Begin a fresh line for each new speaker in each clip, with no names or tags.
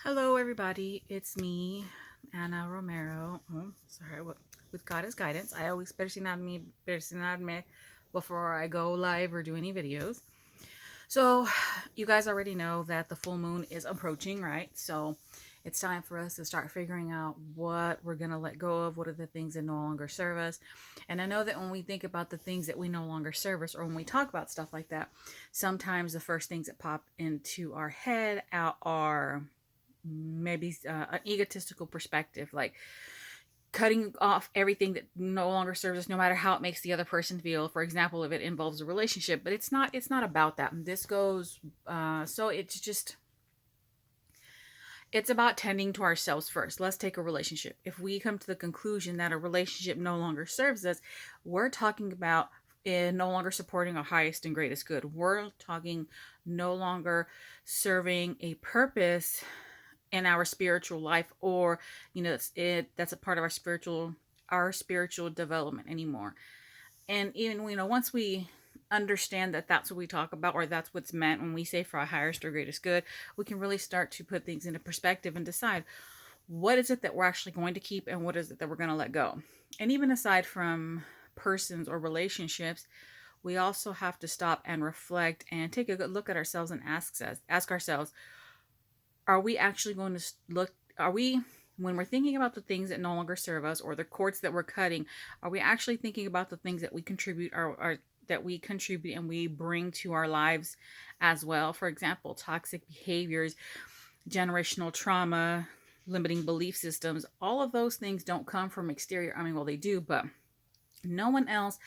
Hello, everybody. It's me, Anna Romero. Sorry, with God as guidance. I always personarme before I go live or do any videos. So, you guys already know that the full moon is approaching, right? So, it's time for us to start figuring out what we're going to let go of. What are the things that no longer serve us? And I know that when we think about the things that we no longer serve us, or when we talk about stuff like that, sometimes the first things that pop into our head are maybe an egotistical perspective, like cutting off everything that no longer serves us, no matter how it makes the other person feel. For example, if it involves a relationship, but it's not about that. This goes so it's about tending to ourselves first. Let's take a relationship. If we come to the conclusion that a relationship no longer serves us, we're talking about no longer supporting our highest and greatest good. We're talking no longer serving a purpose in our spiritual life, or that's a part of our spiritual development anymore. And even once we understand that that's what we talk about, or that's what's meant when we say for our highest or greatest good, we can really start to put things into perspective and decide what is it that we're actually going to keep and what is it that we're going to let go. And even aside from persons or relationships, we also have to stop and reflect and take a good look at ourselves and ask ourselves, are we actually going to look, are we, when we're thinking about the things that no longer serve us or the cords that we're cutting, are we actually thinking about the things that we contribute, or that we contribute and we bring to our lives as well? For example, toxic behaviors, generational trauma, limiting belief systems, all of those things don't come from exterior. I mean, well, they do, but no one else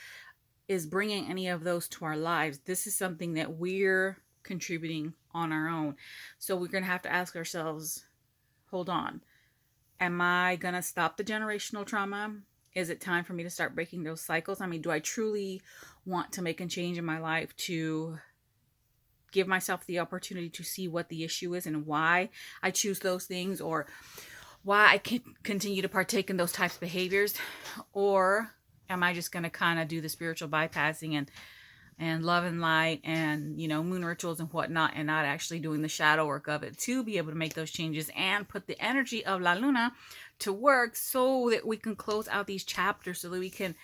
is bringing any of those to our lives. This is something that we're contributing on our own. So we're going to have to ask ourselves, hold on, am I going to stop the generational trauma? Is it time for me to start breaking those cycles? I mean, do I truly want to make a change in my life to give myself the opportunity to see what the issue is and why I choose those things, or why I can continue to partake in those types of behaviors? Or am I just going to kind of do the spiritual bypassing and love and light and moon rituals and whatnot, and not actually doing the shadow work of it to be able to make those changes and put the energy of La Luna to work, so that we can close out these chapters, so that we can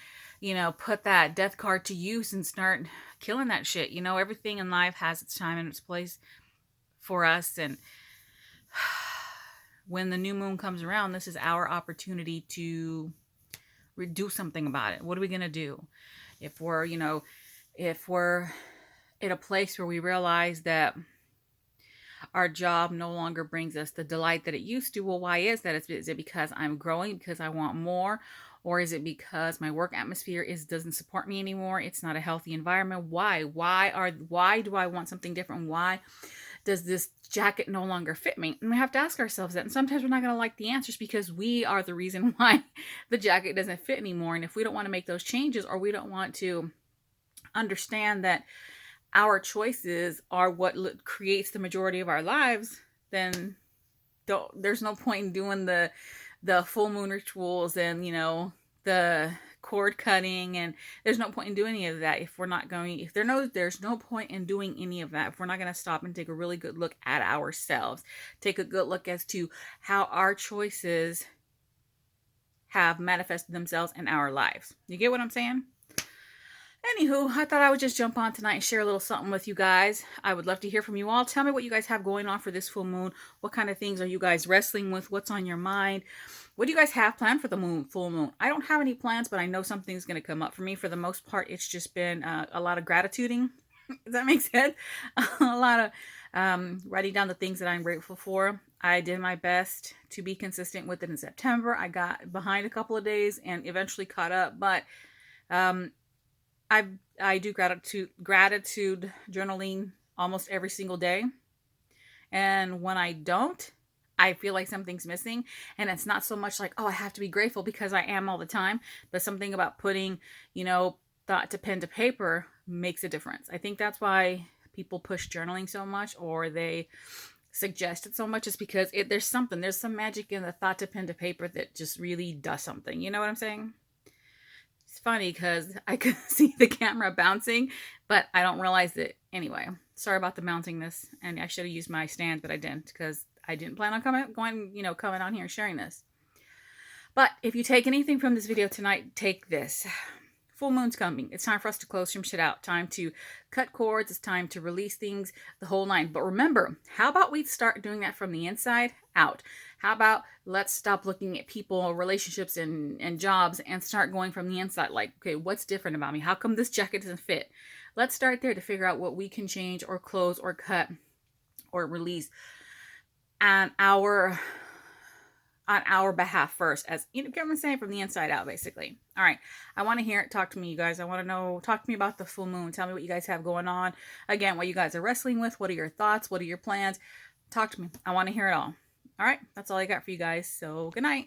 put that death card to use and start killing that shit. Everything in life has its time and its place for us. And when the new moon comes around, this is our opportunity to do something about it. What are we going to do if we're in a place where we realize that our job no longer brings us the delight that it used to? Well, why is that? Is it because I'm growing, because I want more? Or is it because my work atmosphere doesn't support me anymore? It's not a healthy environment. Why do I want something different? Why does this jacket no longer fit me? And we have to ask ourselves that. And sometimes we're not going to like the answers, because we are the reason why the jacket doesn't fit anymore. And if we don't want to make those changes, or we don't want to understand that our choices are what creates the majority of our lives, then there's no point in doing the full moon rituals and the cord cutting, and there's no point in doing any of that if we're not going if there's no point in doing any of that if we're not going to stop and take a really good look at ourselves, take a good look as to how our choices have manifested themselves in our lives. You get what I'm saying? Anywho, I thought I would just jump on tonight and share a little something with you guys. I would love to hear from you all. Tell me what you guys have going on for this full moon. What kind of things are you guys wrestling with? What's on your mind? What do you guys have planned for the full moon? I don't have any plans, but I know something's going to come up for me. For the most part, it's just been a lot of gratituding. Does that make sense? A lot of writing down the things that I'm grateful for. I did my best to be consistent with it in September. I got behind a couple of days and eventually caught up, but I do gratitude journaling almost every single day. And when I don't, I feel like something's missing. And it's not so much like, oh, I have to be grateful, because I am all the time. But something about putting, thought to pen to paper makes a difference. I think that's why people push journaling so much, or they suggest it so much, is because there's some magic in the thought to pen to paper that just really does something. You know what I'm saying? It's funny because I could see the camera bouncing, but I don't realize it. Anyway, sorry about the bouncingness, and I should have used my stand, but I didn't, because I didn't plan on coming on here and sharing this. But if you take anything from this video tonight, take this. Full moon's coming. It's time for us to close some shit out. Time to cut cords. It's time to release things, the whole nine. But remember, how about we start doing that from the inside out? How about let's stop looking at people, relationships, and jobs and start going from the inside? Like, okay, what's different about me? How come this jacket doesn't fit? Let's start there to figure out what we can change or close or cut or release on our behalf first, as you know, I'm saying, from the inside out, basically. All right, I want to hear it. Talk to me, you guys. I want to know. Talk to me about the full moon. Tell me what you guys have going on. Again, what you guys are wrestling with. What are your thoughts? What are your plans? Talk to me. I want to hear it all. All right, that's all I got for you guys. So good night.